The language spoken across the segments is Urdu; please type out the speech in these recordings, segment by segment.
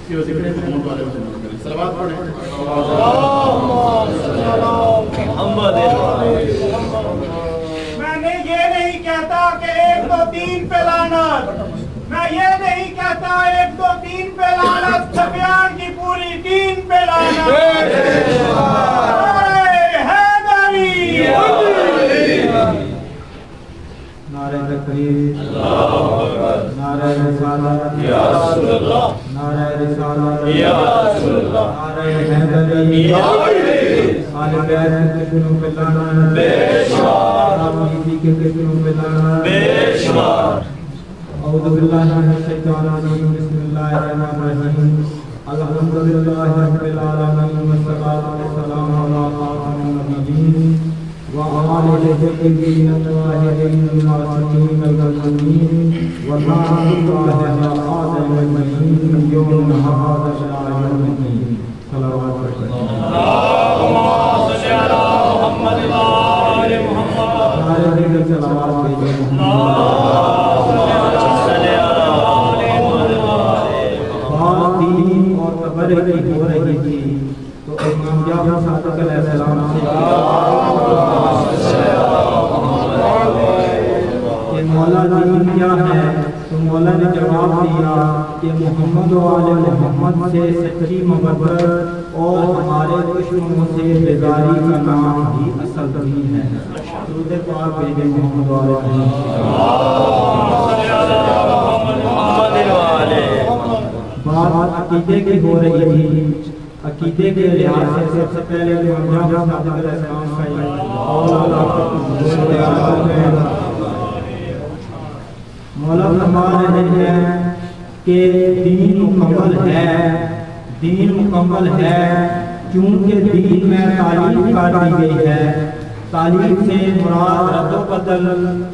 کہ وہ ذکر محمد والے وسلم کریں. صلوات پڑھیں. میں نے یہ نہیں کہتا کہ 1 2 3 پہ لعنت، میں یہ نہیں کہتا 1 2 3 پہ لعنت، سفیان کی پوری دین پہ لعنت. حیدری نعرہ تکبیر، نعرہ رسالت یا رسول اللہ، نعرہ رسالت یا رسول اللہ، نعرہ حیدری یا حیدری، آل بیت کے دشمنوں پہ لعنت بے شمار، ناپیسی کے دشمنوں پہ لعنت بے شمار. اعوذ باللہ من الشیطان الرجیم، بسم اللہ الرحمن الرحیم. الحمدللہ رب العالمین والصلاۃ والسلام علی خاتم النبیین وعلى الطيبين الطاهرين المعصومين المظلومين واللعنة الله على العاصي والمجيد يوم هذا إلى يوم الدين. صلوات اللهم صل على محمد وآل محمد. نعرہ صلوات محمد. بات دین اور تبرک کی ہو رہی تھی تو امام جعفر صادق علیہ السلام سے کہ مولا دین کیا ہے، تو مولا نے جواب دیا کہ محمد و آل محمد سے سچی محبت اور ہمارے دشمنوں سے بیزاری کا نام ہی اصل دین ہے. درود پاک بھیجے محمد و آل محمد. بات عقیدے کی ہو رہی تھی. عقیدے کے لحاظ سے سب سے پہلے امام جعفر صادق علیہ السلام کا مولا فرما رہے ہیں کہ دین مکمل ہے، دین مکمل ہے کیونکہ دین میں تعلیم کر دی گئی ہے. تعلیم سے مراد رد و بدل،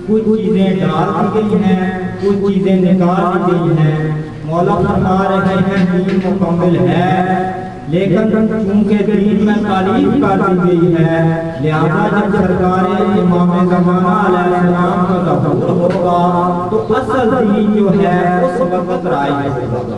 کچھ چیزیں ڈال دی گئی ہیں، کچھ چیزیں نکال دی گئی ہیں. مولا فرما رہے ہیں دین مکمل ہے، لیکن چونکہ دین میں تعلیم کر دی گئی ہے لہذا جب سرکار امام زمانہ علیہ السلام کا ظہور ہوگا تو اصل دین جو ہے اس وقت رائج ہوگا.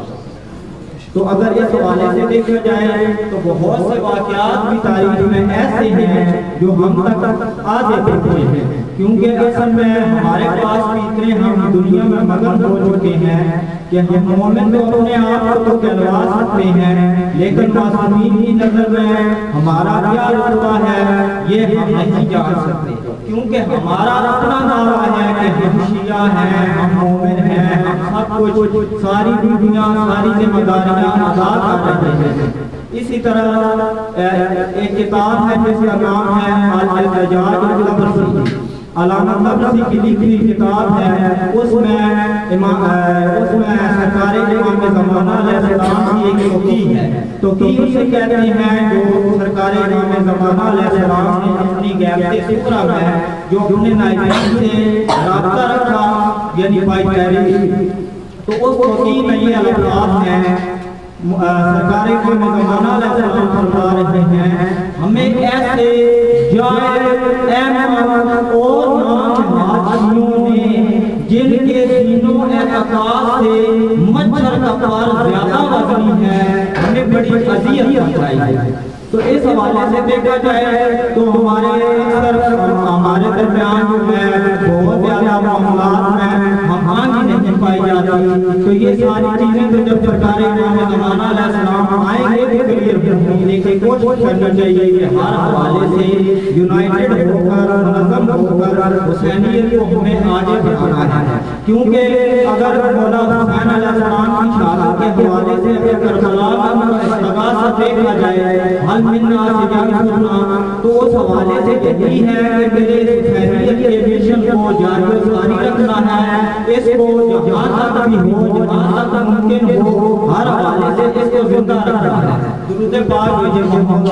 تو اگر اس حوالے سے دیکھا جائے تو بہت سے واقعات بھی تاریخ میں ایسے ہیں جو ہم تک آگے بڑھے ہیں، کیونکہ اصل میں ہمارے پاس بھی اتنے ہم دنیا میں مگن ہو چکے ہیں کہ ہم مومن تو اپنے آپ کو کہلوا سکتے ہیں، لیکن معصومین کی نظر میں ہمارا کیا رتبہ ہے یہ ہم نہیں جان سکتے، کیونکہ ہمارا اپنا نعرہ ہے کہ ہم شیعہ ہیں، ہم مومن ہیں، ہم سب کچھ ساری دنیا ساری ذمہ داریاں ادا کر رہے ہیں. اسی طرح ایک کتاب ہے جس کا نام ہے الاحتجاج الطبرسی، علامہ طبرسی کی لکھی کتاب ہے. اس میں سرکار امام زمانہ علیہ السلام کی ایک توقیع ہے. توقیع اسے کہتے ہیں جو سرکار امام زمانہ علیہ السلام نے اپنی غیبت صغریٰ میں جو اپنے نائبین سے رابطہ رکھا یعنی پائی پیری، تو اس توقیع میں یہ الفاظ ہیں. سرکار امام زمانہ علیہ السلام فرما رہے ہیں ہمیں ایسے جائے احمد اور نامحاجیوں نے جن کے دینوں اعتقاد سے مچھر کا پار زیادہ وزنی ہے ہمیں بڑی اذیت پہنچائی ہے. تو اس حوالے سے دیکھا جائے تو ہمارے درمیان جو ہے بہت زیادہ معاملات میں ہمانگی نہیں پائی جاتی. تو یہ ساری چیزیں تو جب سرکار امام زمانہ علیہ السلام آئیں گے تو کلیئر ہونے کی کوشش کرنا چاہیے کہ ہر حوالے سے یونائٹڈ ہو کر منظم ہو کر حسینیت کو ہمیں آگے بڑھانا ہے. کیونکہ اگر مولا حسین علیہ السلام کی شہادت کے حوالے سے اگر کربلا کا استغاثہ دیکھا جائے حل منا سجانا تو اس حوالے سے یہی ہے کہ میرے حسینیت کے مشن کو جاری و ساری رکھنا ہے. اس کو جہاں تک بھی ہو جہاں تک ممکن ہو ہر حوالے سے اس کو زندہ رکھنا ہے. درود پاک بھیجے محمد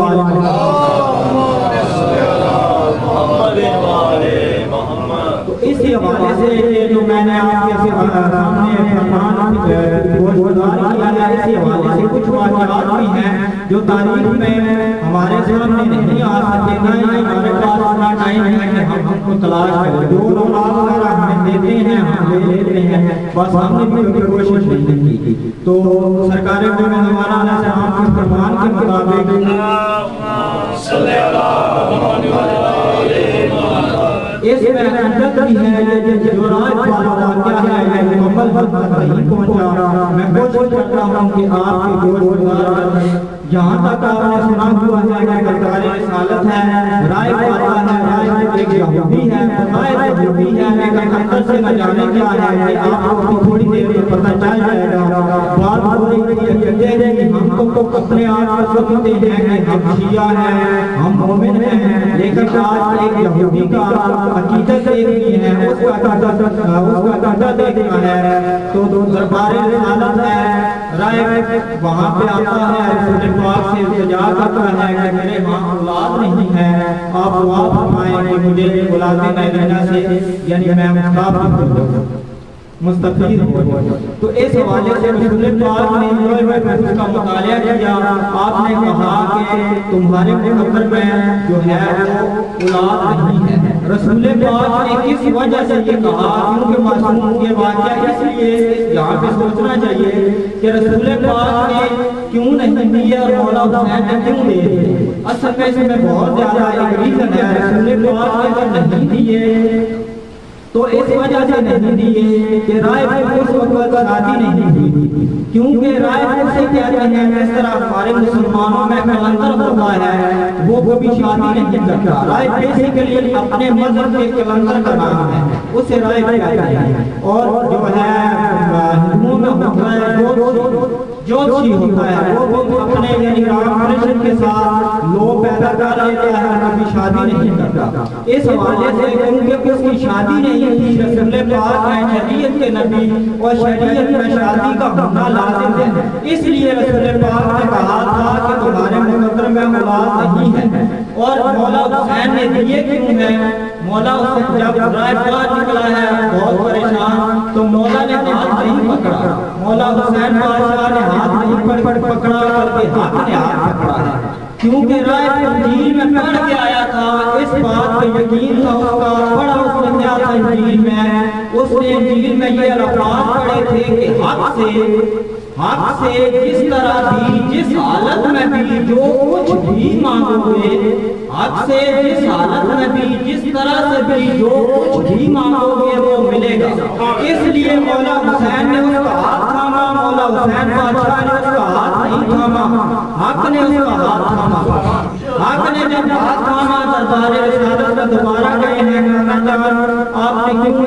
تو اسی حوالے سے جو میں نے آپ کے سامنے فرمان گوشت گزار کیا ہے اسی حوالے سے کچھ واقعات بھی ہیں جو تاریخ میں ہمارے سامنے نہیں آ سکتے، نہ ہی ہمارے پاس اتنا ٹائم ہے کہ ہم ان کو تلاش کریں۔ جو لوگ وغیرہ ہمیں دیتے ہیں ہم لے لیتے ہیں، بس ہم نے بھی کبھی کوشش نہیں کی۔ تو سرکار کو ہمارا السلام کے فرمان کے مطابق اس میں حقیقت بھی ہے جو راج والا واقعہ ہے یہ مکمل حد تک نہیں پہنچا۔ میں کوشش کرتا ہوں کہ آپ کے گوشت گزار جہاں تک آپ نے سنا ہوا ہے کہ سرکار رسالت ہے، رائے پاتا ہے، رائے ایک یہودی ہے، بتائے یہودی ہے، لیکن اندر سے نہ جانے کیا ہے کہ آپ کو تھوڑی دیر میں پتہ چل جائے گا۔ بات ہو رہی تھی عقیدے کی، ہم کو اپنے آپ کو سمجھتے ہیں کہ ہم شیعہ ہیں، ہم مومن ہیں، لیکن آج ایک یہودی کا عقیدت دیکھنی ہے، اس کا عقیدہ دیکھنا ہے۔ تو دربار رسالت ہے، رائے وہاں پہ آتا ہے، رسول پاک سے التجا کرتا ہے کہ میرے ماں اولاد نہیں ہے، آپ دعا فرمائیں کہ مجھے اولاد نبینا سے یعنی میں مستفید ہو جاؤں۔ تو اس حوالے سے رسول پاک نے اس کا مطالعہ کیا۔ آپ نے کہا کہ تمہارے مقدر میں جو ہے وہ اولاد نہیں ہے۔ رسول پاک نے کس وجہ سے یہ کہا؟ کیونکہ معصوم یہ واقعہ اس لیے یہاں پہ سوچنا چاہیے کہ رسول پاک نے کیوں نہیں دیا اور مولا حسین نے کیوں دے دیے۔ اصل میں اس میں بہت زیادہ ایک ریزن ہے۔ رسول پاک نے اگر نہیں دیے تو اس وجہ سے نہیں دیے کہ رائے پور اس وقت شادی نہیں ہوئی، کیونکہ رائے پور سے کہتے ہیں اس طرح ہمارے مسلمانوں میں کلندر ہوتا ہے وہ کبھی شادی نہیں کرتا۔ رائے بیسیکلی اپنے مذہب کے کلندر کا نام ہے، اسے رائے کہتے ہیں۔ اور جو ہے ہندوؤں میں ہوتا ہے جوتشی ہوتا ہے، وہ اپنے یعنی رام کرشن کے ساتھ لوگ پیدا کر لیتا ہے، کبھی شادی نہیں کرتا۔ اس حوالے سے کیونکہ اس کی شادی نہیں تھی، رسول پاک ہے شریعت کے نبی اور شریعت میں شادی کا ہونا لازم ہے، اس لیے رسول پاک نے کہا تھا کہ تمہارے مقدر میں اولاد نہیں ہے۔ اور مولا حسین نے دیے کیوں ہیں؟ مولا حسین جب رائے پاک نکلا ہے بہت پریشان، تو مولا نے ہاتھ نہیں پکڑا، مولا حسین بادشاہ نے ہاتھ نہیں پکڑا بلکہ حق نے ہاتھ پکڑا ہے، کیونکہ رائے انجیل میں پڑھ کے آیا تھا، اس بات پہ یقین تھا اس کا، پڑھا اس نے کیا تھا انجیل میں، اس نے انجیل میں یہ الفاظ پڑھے تھے کہ حق سے جس طرح بھی جس حالت میں بھی جو کچھ بھی مانگو گے، حق سے جس حالت میں بھی جس طرح سے بھی جو کچھ بھی مانگو گے وہ ملے گا۔ اس لیے مولا حسین نے اس کا ہاتھ تھاما، مولا حسین بادشاہ نے اس کا ہاتھ نہیں تھاما، حق نے اس کا ہاتھ تھاما۔ حق نے جب ہاتھ تھاما دربار رسالت میں دوبارہ گئے ہیں آپ نے کیوں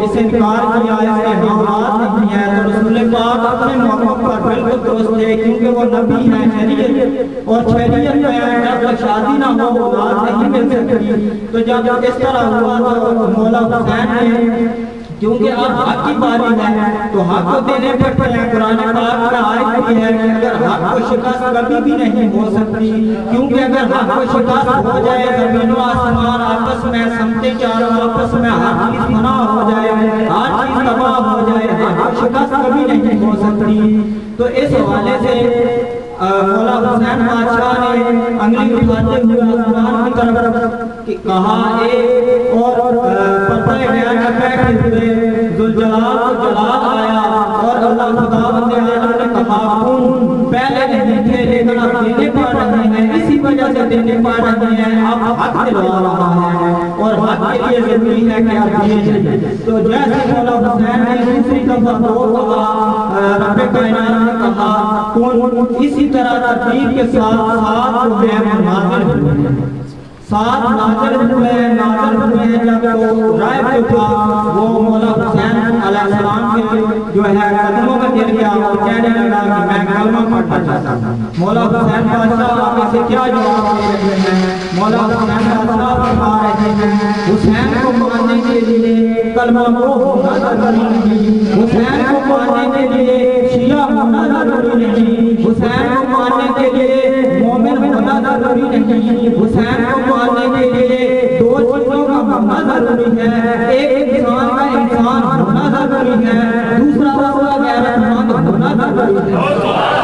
اسے انکار کیا، اس کے حوالات نہیں ہے؟ تو رسول پاک اپنے موقع پر بالکل درست تھے، کیونکہ وہ نبی ہیں شریعت، اور شریعت میں جب تک شادی نہ ہو اولاد نہیں مل سکتی۔ تو جب اس طرح ہوا تو مولا حسین نے کیونکہ اب حق کی باری ہے تو حق کو دینے پڑتے ہیں۔ قرآن پاک میں آیت بھی ہے کہ اگر حق کو شکست کبھی بھی نہیں ہو سکتی، کیونکہ اگر حق کو شکست ہو جائے زمین و آسمان آپس میں سمتے چاروں آپس میں ہر چیز فنا ہو جائے، ہر چیز تباہ ہو جائے، حق کو شکست کبھی نہیں ہو سکتی۔ تو اس حوالے سے مولا حسین بادشاہ نے انگلی اٹھاتے ہوئے آسمان کی طرف کہا اور پتہ گیا کہ بیٹھے ہوئے ذوالجلال کو جلال آیا، اور اللہ خداوند عالم نے کہا کن، پہلے نہیں تھے لیکن اب دینے پا رہے ہیں، اسی وجہ سے دینے پا رہے ہیں، اب حق دلوا رہا ہے اور حق کے لیے ضروری ہے کہ آپ دیے جائیں۔ تو جیسے مولا حسین نے دوسری دفعہ دو کہا، رب کائنات نے کہا کن، اسی طرح ترتیب کے ساتھ ساتھ جو ہے نازل ہوئے، ساتھ نازل ہوئے جب وہ رائے پہ تھا، وہ مولا حسین علیہ السلام کے جو ہے قدموں میں گر گیا اور کہنے لگا کہ میں کلمہ پڑھنا چاہتا ہوں۔ مولا حسین بادشاہ آپ اسے کیا جواب دے رہے ہیں؟ مولا حسین بادشاہ فرما رہے ہیں حسین کو ماننے کے لیے کلمہ گو ہونا ضروری نہیں، حسین کو ماننے کے لیے شیعہ ہونا ضروری نہیں، حسین کو ماننے کے لیے مومن ہونا ضروری نہیں، حسین کو ماننے کے لیے دو چیزوں کا ہونا ضروری ہے، ایک انسان کا انسان ہونا ضروری ہے، دوسرا غیرت مند ہونا ضروری ہے۔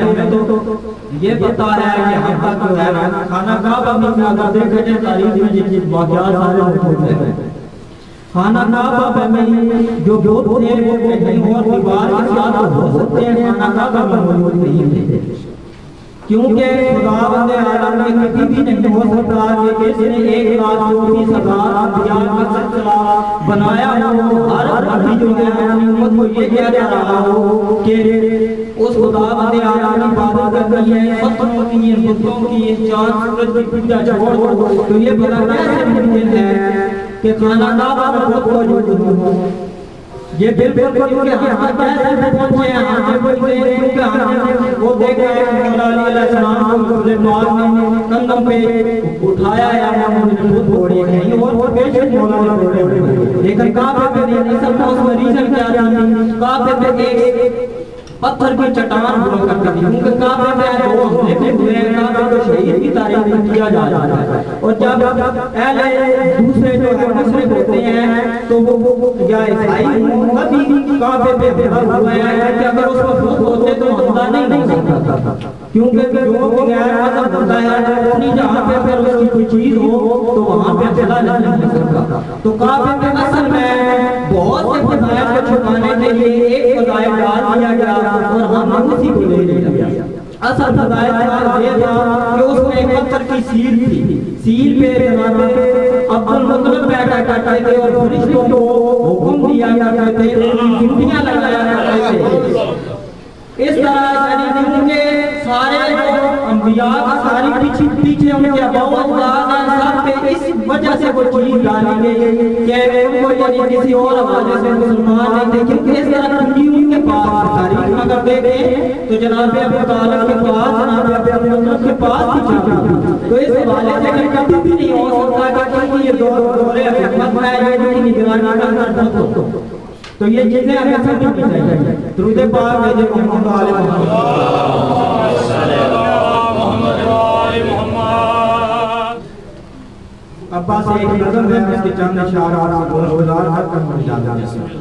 ہمیں تو یہ پتا ہے کہ ہم تک جو ہے خانہ کعبہ میں اگر دیکھیں جائے تاریخ میں جس واقعات سارے موجود ہیں خانہ کعبہ میں جو بت تھے وہ کہیں اور دیوار کے ساتھ ہو سکتے ہیں، خانہ کعبہ میں موجود نہیں تھے، کیونکہ خدا بند عالم میں کبھی بھی نہیں ہو سکتا کہ کسی نے 1,24,000 انبیاء کا سلسلہ بنایا ہو، ہر نبی جو ہے اپنی امت کو یہ کہہ رہا ہو کہ اس خدا بند عالم کی عبادت کرنی ہے، ستروں کی بتوں کی چاند سورج کی پوجا چھوڑ دو، تو یہ بڑا کیسے ممکن ہے کہ خانہ کعبہ میں بت موجود ہو؟ یہ بالکل کیونکہ ہم کیسے پہنچے ہیں ہم کیونکہ ہم وہ دیکھا ہے کہ مولا علی علیہ السلام کو رسول پاک نے کندھوں پہ اٹھایا ہے، ہم نے خود توڑے ہیں اور پیش مولا نے توڑے، لیکن کعبے پہ نہیں سکتا، اس میں ریزن کیا تھی؟ کعبے پہ ایک پتھر کی چٹان ہوا کرتی تھی، کیونکہ کعبے میں دو حملے بھی ہوئے ہیں، کعبے کو شہید کی تاریخ میں کیا جا رہا ہے، اور جب اہل دوسرے جو ہے مشرک ہوتے ہیں تو وہ یا عیسائی کبھی کعبے پہ حملہ ہوا ہے کہ اگر اس کو خود ہوتے تو حملہ نہیں ہو سکتا تھا، کیونکہ جو غیر مذہب ہوتا ہے اپنی جہاں پہ پھر اس کی کوئی چیز ہو تو وہاں پہ حملہ نہیں ہو سکتا، تو کعبے پہ اصل میں بہت سے فضائل کو چھپانے کے لیے ایک فضائل ڈال دیا گیا اور ہم اسی کو لے لیا۔ اصل فضائل یہ تھا کہ اس میں ایک پتھر کی سیل تھی، سیل پہ جناب عبد المطلب بیٹھا کرتے تھے اور فرشتوں کو حکم دیا کرتے تھے، گھنٹیاں لگایا کرتے تھے، اس طرح یعنی ان کے سارے انبیاء کا ساری پیچھے ان کے بہت زیادہ سب پہ اس وجہ سے وہ چیز ڈالی گئی کہ ان کو یعنی کسی اور حوالے سے مسلمان نہیں تھے، کیونکہ اس طرح کی ان کے پاس تاریخ میں اگر دیکھیں تو جناب ابو طالب کے پاس جناب ابو طالب کے پاس ہی چاہتا، تو اس حوالے سے کبھی بھی نہیں ہو سکتا کہ کیونکہ یہ دور حکمت میں یہ جو نگرانی کا کرتا ہو، تو یہ چیزیں ہمیں سمجھنی چاہیے۔ درود پاک بھیجے محمد علیہ محمد۔ ابا سے ایک نظم ہے اس کے چند اشارات گزار کر مر جاتے ہیں۔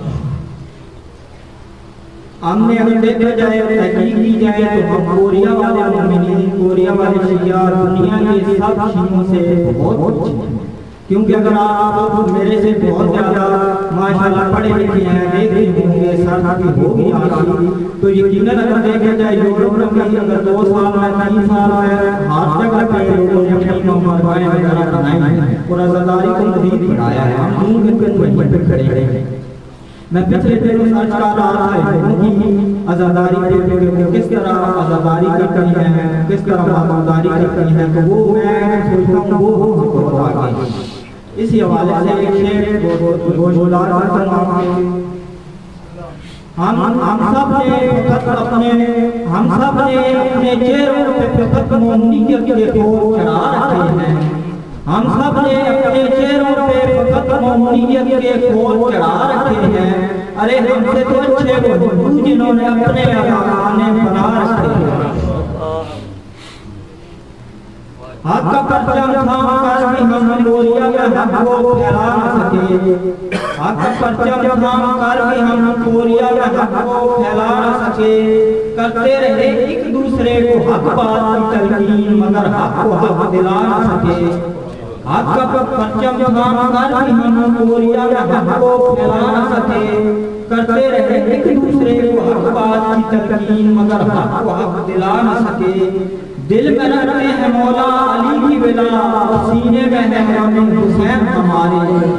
ہم نے اگر دیکھا جائے اور تحقیق کی جائے تو ہم کوریا والے مومنین، کوریا والے شیعہ دنیا کے سب شیعوں سے بہت کیونکہ اگر آپ میرے سے بہت زیادہ ماشاءاللہ پڑھے لکھے ہیں، دیکھ رہے ہوں گے سر بھی ہوگی آگی، تو یقیناً اگر دیکھا جائے یورپ میں اگر 2 سال میں 3 سال میں ہر جگہ پہ لوگوں نے اپنی ممبرائیں وغیرہ بنائی ہیں اور عزاداری کو مزید بڑھایا ہے، ہم دن کے وہیں پہ کھڑے ہیں۔ میں پچھلے دنوں سرچ کر رہا تھا ان کی عزاداری پہ کس طرح عزاداری کرنی ہے، کس طرح مامداری کرنی ہے، تو وہ میں سوچتا ہوں وہ ہم کو بتا کے اسی حوالے سے ایک شعر گوشوار کرنا ہم سب نے اپنے چہروں پہ فقط مومنیت کے پھول چڑھا رکھے ہیں، ہم سب نے اپنے چہروں پہ فقط مومنیت کے پھول چڑھا رکھے ہیں، ارے ہم سے تو اچھے وہ جنہوں نے اپنے آقانے بنا رکھے ہیں۔ حق کا پرچم تھام کر بھی ہم کوریا میں حق کو پھیلا نہ سکے، حق کا پرچم تھام کر بھی ہم کوریا میں حق کو پھیلا نہ سکے، کرتے رہے ایک دوسرے کو حق بات کی تلقین مگر حق کو حق دلا نہ سکے، حق کا پرچم تھام کر بھی ہم کوریا میں حق کو پھیلا نہ سکے، کرتے رہے ایک دوسرے کو حق بات کی تلقین مگر حق کو حق دلا نہ سکے، دل میں رکھتے ہیں مولا علی کی ولا اور سینے میں ہے امام حسین ہمارے،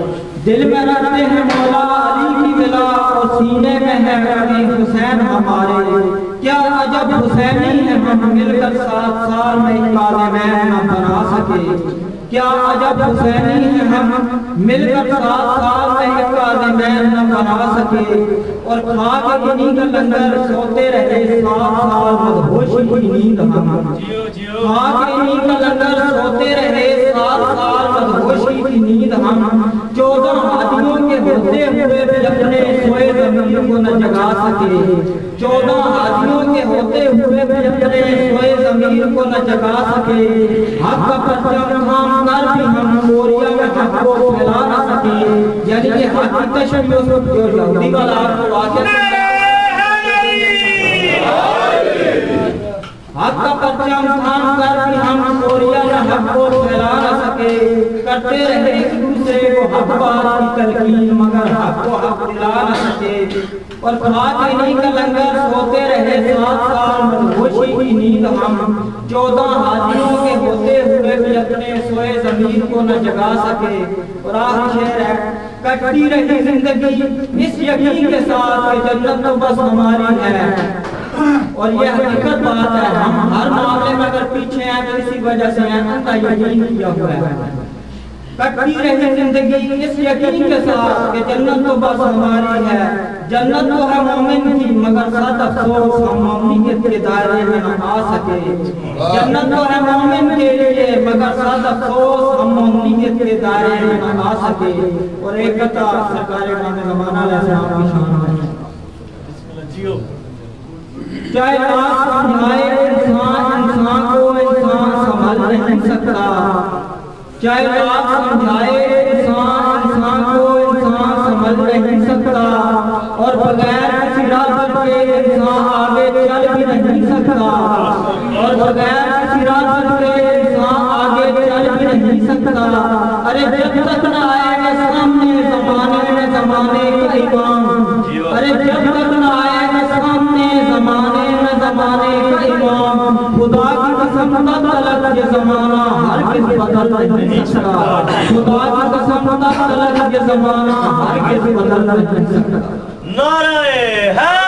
دل میں رکھتے ہیں مولا علی کی ولا اور سینے میں ہے امام حسین ہمارے، کیا عجب حسینی ہے ہم مل کر 7 سال میں کاظمین نہ بنا سکے، کیا عجب حسینی ہے ہم مل کر 7 سال میں کاظمین نہ بنا سکے، اور کھا کے انہی کا لنگر سوتے رہے 7 سال مدہوشی کی نیند ہم، کھا کے انہی کا لنگر سوتے رہے 7 سال مدہوشی کی نیند ہم، 14 ہادیوں کے ہوتے ہوئے بھی اپنے سوئے ضمیر کو نہ جگا سکے، 14 ہادیوں کے ہوتے ہوئے بھی اپنے سوئے ضمیر کو نہ جگا سکے، حق کا پرچم تھام کر بھی ہم کوریا میں حق کو پھیلا نہ سکے، یعنی یہ حق کی تشریح جو یہودی کا لاکھ واقع حق کا پرچم تھام کر بھی ہم چوریاں حق کو پھیلا نہ سکے، کرتے رہے ایک دوسرے کو حق بات کی تلقین مگر حق کو حق دلا نہ سکے، اور کھاتے انہی کا لنگر سوتے رہے 7 سال مدہوشی کی نیند ہم، 14 حاجیوں کے ہوتے ہوئے بھی اپنے سوئے زمین کو نہ جگا سکے، اور آخری شعر ہے کٹتی رہی زندگی اس یقین کے ساتھ کہ جنت تو بس ہماری ہے، اور یہ حقیقت بات ہے ہم ہر معاملے میں اگر پیچھے ہیں تو اسی وجہ سے ہیں اندھا یقین کیا ہوا ہے، کٹتی رہی زندگی اس یقین کے ساتھ کہ جنت تو بس ہماری ہے، جنت تو ہے مومن کی مگر ساتھ افسوس ہم مومنیت کے دائرے میں نہ آ سکے، جنت تو ہے مومن کے لیے مگر ساتھ افسوس ہم مومنیت کے دائرے میں نہ آ سکے، اور ایک قطع سرکار امام زمانہ علیہ السلام کی شان ہے، چاہے راز سمجھائے انسان کو انسان سنبھال نہیں سکتا، چاہے راز سمجھائے انسان کو انسان سنبھال نہیں سکتا، اور بغیر کسی راز کے انسان آگے چل بھی نہیں سکتا، اور بغیر کسی راز کے انسان آگے چل بھی نہیں سکتا، ارے جب تک نہ آئے گا سامنے زمانے میں زمانے کا امام، ارے جب تک نہ آئے گا سامنے زمانے میں زمانے کا امام، خدا کی قسم تب تلک یہ زمانہ ہرگز بدل نہیں سکتا، خدا کی قسم تب تلک یہ زمانہ ہرگز بدل نہیں سکتا۔ نعرہ حیدر